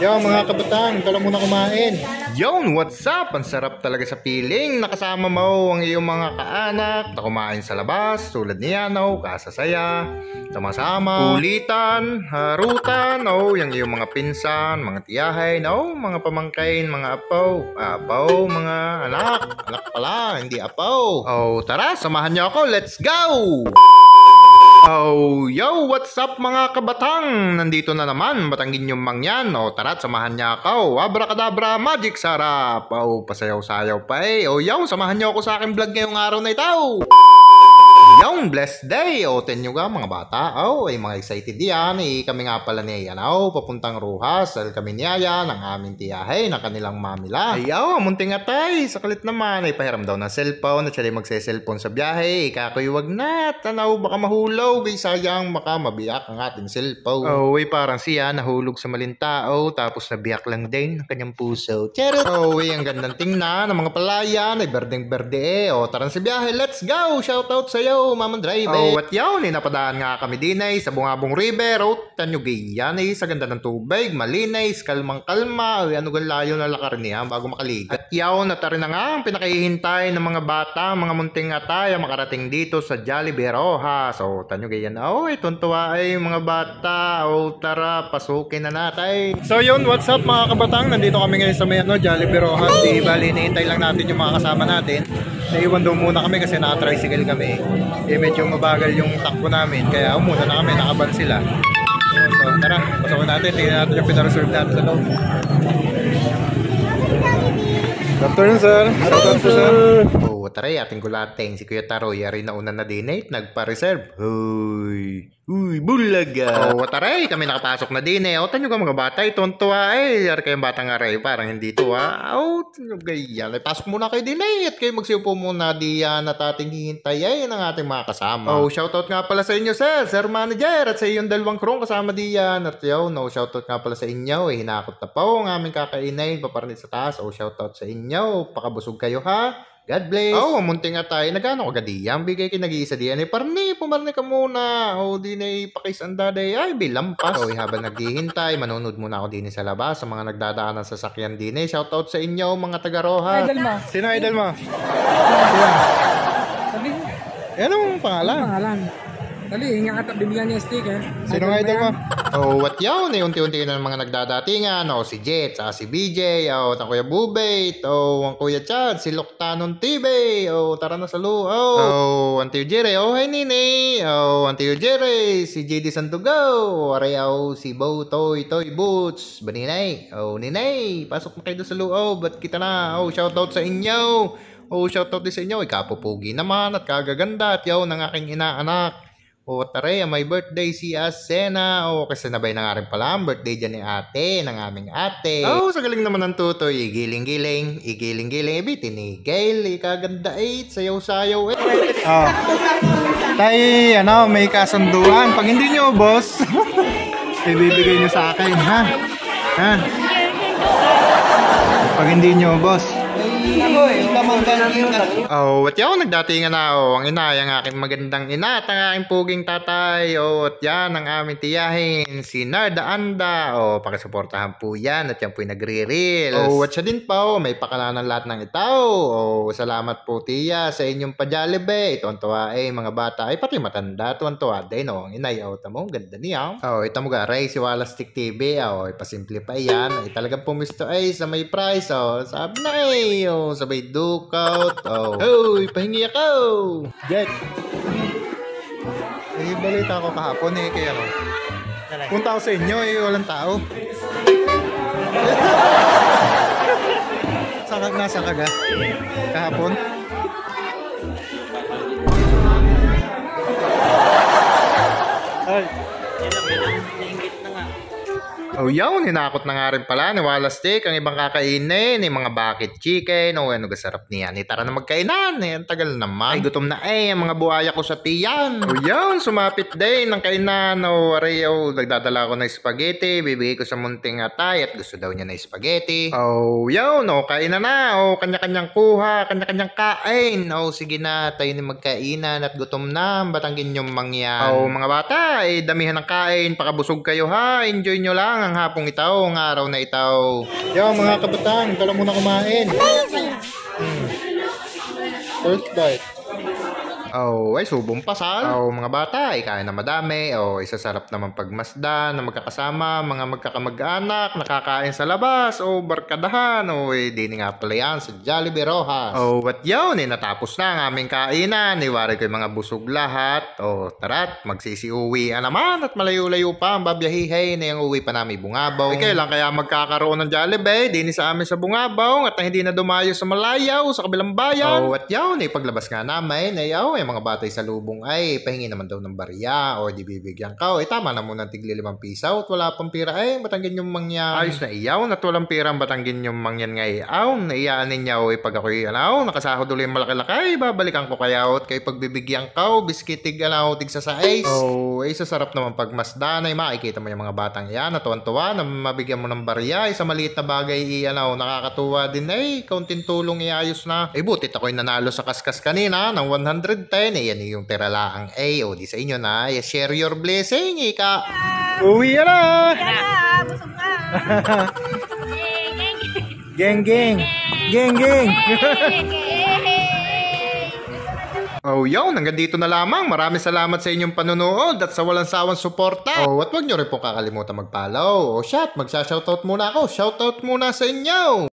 Yo mga kabataan, tara muna kumain. Yon, what's up? Ang sarap talaga sa piling. Nakasama mo ang iyong mga kaanak na kumain sa labas, tulad ni Yanaw, kasasaya, sama-sama, kulitan, harutan, yung iyong mga pinsan, mga tiyahay, mga pamangkain, mga apaw, mga anak pala, hindi apaw. Tara, samahan niyo ako, let's go! Yo, what's up mga kabatang? Nandito na naman, Batanggin yung mangyan. Tara, samahan niya ako. Abracadabra, magic sarap. Pasayaw-sayaw pa eh. Yo, samahan niyo ako sa aking vlog ngayong araw na ito. Yung blessed day. Tenyo ga mga bata. Ay mga excited yan. Kami nga pala ni Yanaw, papuntang Rojas. Dahil kami niyaya ng aming tiyahe ng kanilang mamila. Munting atay. Saklit naman. Pahiram daw ng cellphone at siya magse-cellphone sa biyahe. Kakoy wag na. Tanaw baka mahulaw. Sayang baka mabiyak ang ating cellphone. Parang siya nahulog sa maling tao. Tapos nabiyak lang din ang kanyang puso. Charot. Ang gandang tingnan ng mga palayan. Berdeng-berde. Tara sa biyahe. Let's go. Shoutout sa'yo, Mama Driver. At yun, napadaan nga kami din sa Bungabong River. Tanyo gayan sa ganda ng tubig, malinis, kalmang-kalma. Ano gan layo na lakar niya bago makaligat. At yun, natari na nga ang pinakihintay ng mga bata, mga munting atay makarating dito sa Jollibee Rojas. Tanyo gayan, tuntua ay mga bata. Tara, pasukin na natin. So yun, what's up mga kabatang? Nandito kami ngayon sa may Jollibee Rojas. Bali, hinihintay lang natin yung mga kasama natin. Naiwan daw muna kami kasi naka-tricycle kami. Medyo mabagal yung takbo namin. Kaya muna na kami, nakaban sila. So tara, pasokin natin. Tingnan natin yung pinareserve natin sa loob. Good afternoon, sir. Good afternoon, sir. Tara, ating gulating. Si Kuya Taro, yari na una na dinate. Nagpa-reserve. Uy, bulaga. Tara, kami nakapasok na din Tanyo ka mga bata, tontuwa yari kayong batang aray. Parang hindi to ganyan. Pasok muna kayo din at kayo magsiupo muna diyan at ating hihintay ng ating mga kasama. Shoutout nga pala sa inyo, sir. Sir Manager at sa iyong dalawang krong kasama diyan. At shoutout nga pala sa inyo. Hinakot na po ang aming kakainay. Paparnit sa taas. Shoutout sa inyo. Pakabusog kayo ha. God bless. Munting nga tayo. Nagano ka gadiyang? Bigay kayo nag-iisa diyan. Pumarni ka muna. Di na ipakisanda day. Bilampas. Habang naghihintay, manonood muna ako din sa labas sa mga nagdadaan ng sasakyan din. Shoutout sa inyo, mga taga-Rojas. Idol mo? Sino idol mo? Sino? Sabi mo. Anong pangalan? Anong pangalan? Dali, hinga ka bibigyan niya sticker. Sino nga idol mo? What yun? Unti-unti na ng mga nagdadatingan. Si Jet, si BJ, ang Kuya Bubate, ang Kuya Chad, si Loktanon TV. Tara na sa loob. Ang Tiyo Jere, hi Nini. Ang Tiyo Jere, si JD Santugaw. Arayaw, si Bo, Toy Boots. Baninay. Ninay, pasok na kayo sa loob. Ba't kita na? Shoutout sa inyo. Shoutout din sa inyo. Kapupugi naman at kagaganda. At yaw ng aking inaanak. Tara, may birthday si Asena. Kasi nabay na nga rin pala ang birthday dyan ni ate, ng aming ate. Sa galing naman ng tutoy. Igiling-giling, tinigil, ikaganda sayaw-sayaw Tay, may kasunduan. Pag hindi nyo, boss, ibibigay nyo sa akin, ha? Pag hindi nyo, boss. At yaw, nagdatingan na ang ina, ang aking magandang ina at ang aking puging tatay. At yan, ang aming tiyahin, si Narda Anda. Pakisuportahan po yan at yan po yung nagre-reels. At siya din pa, may pakala ng lahat ng itaw. Salamat po tiya sa inyong pa-Jollibee. Tuwan-tuwa mga bata, pati matanda, tuwan-tuwa din. Ang inay, tamo, ganda niya. Ito mo garay, si Walastik TV. Pasimple pa yan. Talagang pumisto sa may price. Sabi na sabay dukout. Pahingi ako. Jet. Balita ko kahapon kaya punta ako sa inyo walang tao. Nasa kaga kahapon. Yun, hinakot na nga rin pala ni Walastik ang ibang kakainin, yung mga bucket chicken, ano gasarap niyan. Tara na magkainan, ang tagal naman. Gutom na ang mga buhaya ko sa tiyan. Yun, sumapit din ng kainan. Nagdadala ko ng spaghetti, bibigay ko sa munting atay at gusto daw niya na spaghetti. Yun, kainan na. Kanya-kanyang kuha, kanya-kanyang kain. Sige na, tayo ni magkainan at gutom na, Batanggin yung mangyan. Mga bata, damihan ng kain, pakabusog kayo ha, enjoy nyo lang. ang hapong itaw, ang araw na itaw. Yo mga kabataan, ito lang muna kumain. Amazing! First bite. Oh, ay subong pasal. Oh, mga bata, ikain na madami. Oh, isasarap naman pagmasdan na magkakasama, mga magkakamag-anak, nakakain sa labas. Oh, barkadahan. Oh, di nga pala yan sa Jollibee Rojas. Oh, what yun? Natapos na ang aming kainan. Iwari ko yung mga busog lahat. Oh, tara't, magsisi-uwi naman at malayo-layo pa ang babiyahihay na yung uwi pa namin Bungabaw. Okay lang kaya magkakaroon ng Jollibee, di sa amin sa Bungabaw at hindi na dumayo sa Malayaw, sa kabilang bayan. Oh, what yun? Paglabas nga namin, mga batay sa lubong ay pahingi naman daw ng barya o di bibigyan ka. Tama na muna tigli 5 piso at wala pang pira batanggin yung mangyan. Ayos na iyaw at walang pira batanggin yung mangyan nga iyaw. Naiyaanin niya pag ako'y nakasahod ulit yung malaki-laki, babalikan ko kaya kay pagbibigyan ka biskitig tig sa sais. Sasarap naman pag masdan ay makikita mo yung mga batang yan na tuwan-tuwa na mabigyan mo ng barya. Sa maliit na bagay nakakatuwa din kaunting tulong iayos na. Butit ako'y nanalo sa kaskas kanina ng 110. Yan yung pera laang di sa inyo na. Share your blessing, ika. Uwi na! Busog na. Geng, geng. Geng, geng. Hanggang dito na lamang. Maraming salamat sa inyong panonood at sa walang sawang suporta. At huwag nyo rin po kakalimutan mag-follow. Shoutout muna ako. Shoutout muna sa inyo.